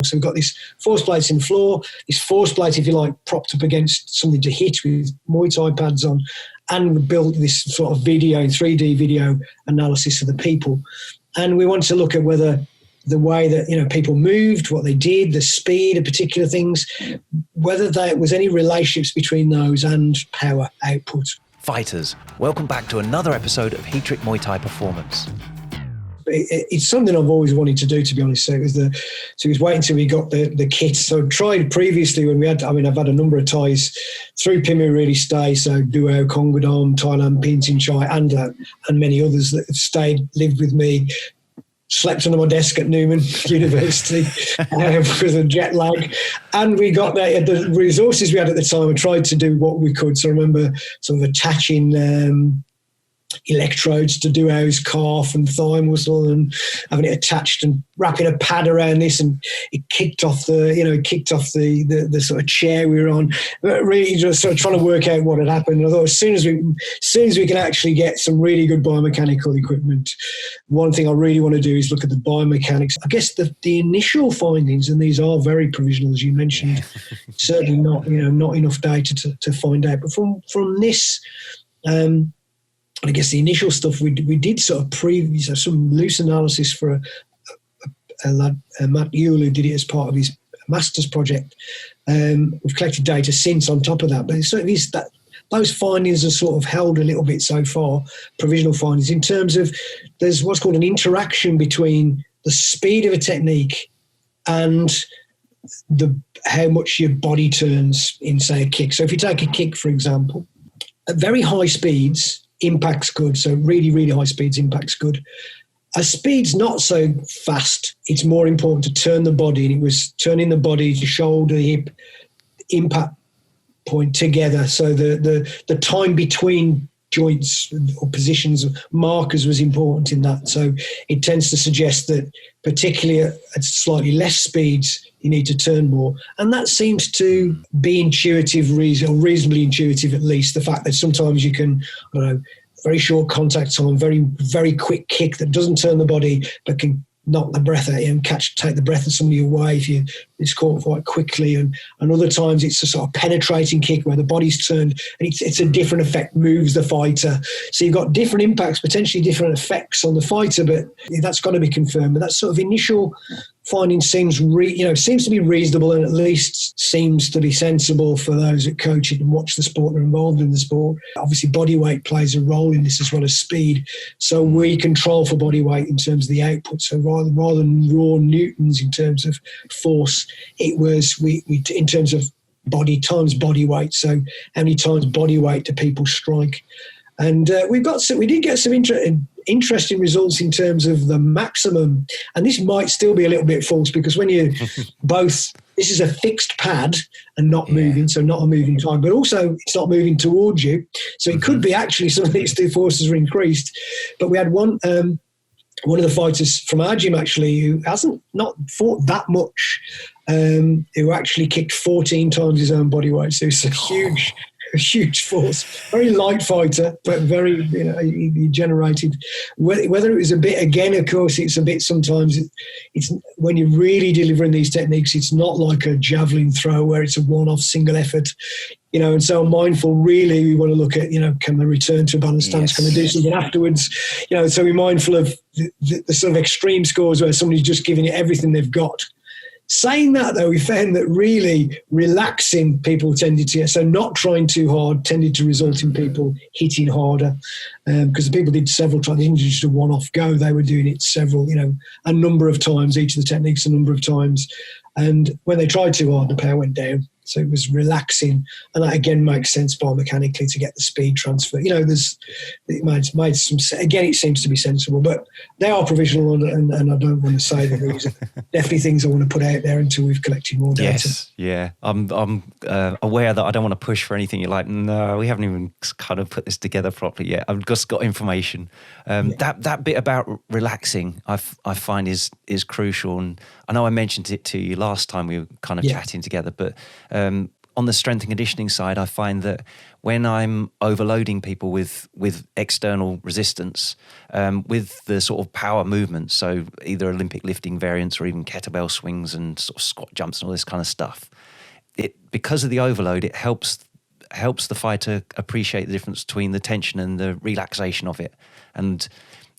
So we've got this force plates in the floor, this force plate, if you like, propped up against something to hit with Muay Thai pads on, and we built this sort of video, 3D video analysis of the people. And we wanted to look at whether the way that, people moved, what they did, the speed of particular things, whether there was any relationships between those and power output. Fighters, welcome back to another episode of Heatrick Muay Thai Performance. It's something I've always wanted to do, to be honest. So it was waiting until we got the kit. So I tried previously when I've had a number of ties through Pimmy Really Stay, so Duo, Kongadom, Thailand, Pintin Chai, and many others that have lived with me. Slept under my desk at Newman University because of jet lag. And we got the resources we had at the time. We tried to do what we could. So I remember sort of attaching electrodes to Duo's calf and thigh muscle and having it attached and wrapping a pad around this, and it kicked off the sort of chair we were on. But really just sort of trying to work out what had happened. And I thought as soon as we can actually get some really good biomechanical equipment, one thing I really want to do is look at the biomechanics. I guess the initial findings, and these are very provisional, as you mentioned, certainly not enough data to find out. But from this, I guess the initial stuff we did sort of some loose analysis for a lad, Matt Yule, who did it as part of his master's project. We've collected data since on top of that, but it certainly is that those findings are sort of held a little bit so far, provisional findings, in terms of there's what's called an interaction between the speed of a technique and how much your body turns in, say, a kick. So if you take a kick, for example, at very high speeds, impact's good. So really, really high speeds, impact's good. As speed's not so fast, it's more important to turn the body, and it was turning the body to shoulder, hip, impact point together. So the time between joints or positions of markers was important in that. So it tends to suggest that particularly at slightly less speeds, you need to turn more. And that seems to be intuitive, or reasonably intuitive at least, the fact that sometimes you can, very short contact time, very, very quick kick that doesn't turn the body but can knock the breath out and take the breath of somebody away if it's caught quite quickly. And other times it's a sort of penetrating kick where the body's turned and it's a different effect, moves the fighter. So you've got different impacts, potentially different effects on the fighter, but that's got to be confirmed. But that sort of initial finding seems to be reasonable, and at least seems to be sensible for those that coach it and watch the sport and are involved in the sport. Obviously, body weight plays a role in this as well as speed. So we control for body weight in terms of the output. So rather than raw newtons in terms of force, it was we in terms of body times body weight. So how many times body weight do people strike? And we did get some interesting results in terms of the maximum. And this might still be a little bit false, because when you this is a fixed pad and not moving, so not a moving time, but also it's not moving towards you. So it could be actually some of these two forces are increased. But we had one of the fighters from our gym actually, who hasn't not fought that much, who actually kicked 14 times his own body weight. So it's a huge force, very light fighter, but very, he generated, whether it was a bit, again, of course, it's a bit, sometimes it's when you're really delivering these techniques, it's not like a javelin throw where it's a one-off single effort, and so I'm mindful, really, we want to look at, can they return to a balanced stance? Can they do something afterwards? So we're mindful of the sort of extreme scores where somebody's just giving it everything they've got. Saying that, though, we found that really relaxing people tended to, so not trying too hard, tended to result in people hitting harder, because the people did several times, didn't just a one-off go. They were doing it a number of times, each of the techniques a number of times. And when they tried too hard, the power went down. So it was relaxing, and that again makes sense biomechanically to get the speed transfer. It made some. Again, it seems to be sensible, but they are provisional, and I don't want to say that these are definitely things I want to put out there until we've collected more data. Yes, yeah, I'm aware that I don't want to push for anything. You're like, no, we haven't even kind of put this together properly yet. I've just got information. That bit about relaxing, I find is crucial, and I know I mentioned it to you last time we were kind of chatting together, but on the strength and conditioning side, I find that when I'm overloading people with external resistance, with the sort of power movements, so either Olympic lifting variants or even kettlebell swings and sort of squat jumps and all this kind of stuff, because of the overload, it helps the fighter appreciate the difference between the tension and the relaxation of it. And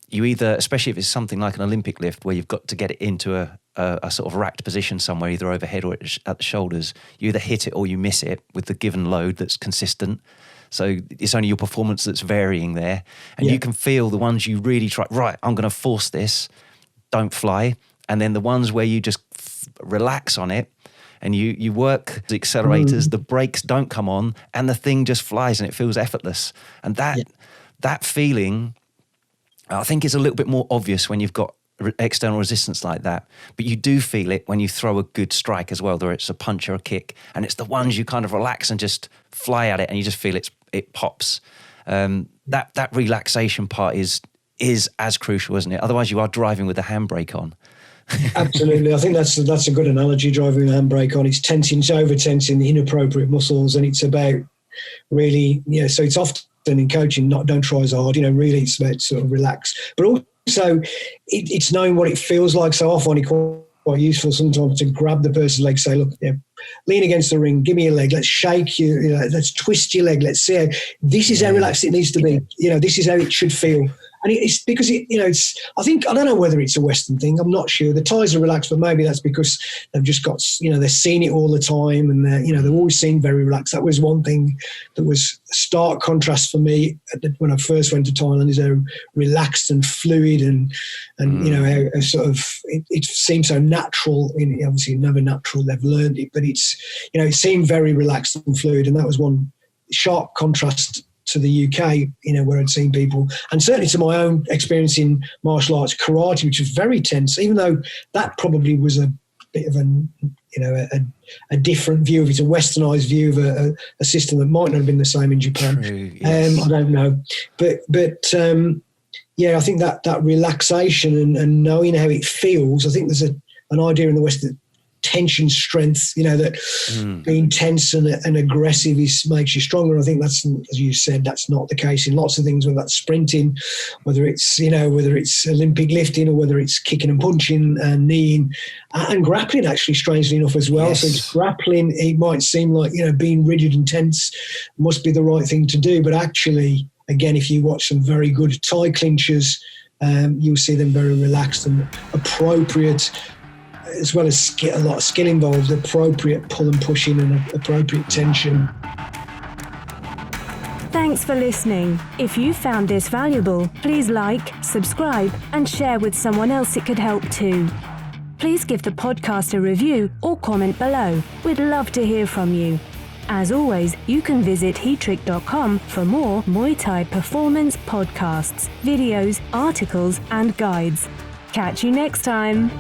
you either, especially if it's something like an Olympic lift where you've got to get it into a sort of racked position somewhere, either overhead or at the shoulders, you either hit it or you miss it with the given load that's consistent. So it's only your performance that's varying there. And you can feel the ones you really try, right, I'm going to force this, don't fly. And then the ones where you just relax on it and you work the accelerators, the brakes don't come on, and the thing just flies and it feels effortless. And that feeling, I think, is a little bit more obvious when you've got external resistance like that, but you do feel it when you throw a good strike as well, whether it's a punch or a kick, and it's the ones you kind of relax and just fly at it, and you just feel it pops. That relaxation part is as crucial, isn't it? Otherwise, you are driving with the handbrake on. Absolutely, I think that's a good analogy. Driving with the handbrake on, it's tensing, it's over tensing the inappropriate muscles, and it's about really, so it's often in coaching, don't try as hard. Really, it's about sort of relax, but also it's knowing what it feels like. So I find it quite useful sometimes to grab the person's leg, say, look, lean against the ring, give me a leg, let's shake you, let's twist your leg, let's see how, this is how relaxed it needs to be. This is how it should feel. And it's because it's, I don't know whether it's a Western thing. I'm not sure. The Thais are relaxed, but maybe that's because they've just got, they're seeing it all the time, and they've always seemed very relaxed. That was one thing that was a stark contrast for me when I first went to Thailand, is how relaxed and fluid and how sort of it seemed so natural. Obviously, never natural. They've learned it, but it's it seemed very relaxed and fluid, and that was one sharp contrast to the UK, where I'd seen people, and certainly to my own experience in martial arts, karate, which was very tense, even though that probably was a bit of a different view of it, a westernized view of a system that might not have been the same in Japan. True, yes. I don't know. But I think that relaxation and knowing how it feels, I think there's an idea in the West that tension strength, that being tense and aggressive makes you stronger. I think that's, as you said, that's not the case in lots of things, whether that's sprinting, whether it's Olympic lifting, or whether it's kicking and punching and kneeing and grappling, actually, strangely enough, as well. Yes. So it's grappling, it might seem like, being rigid and tense must be the right thing to do. But actually, again, if you watch some very good Thai clinchers, you'll see them very relaxed and appropriate, as well as a lot of skill involved, appropriate pull and pushing and appropriate tension. Thanks for listening. If you found this valuable, please like, subscribe, and share with someone else it could help too. Please give the podcast a review or comment below. We'd love to hear from you. As always, you can visit heatrick.com for more Muay Thai performance podcasts, videos, articles, and guides. Catch you next time.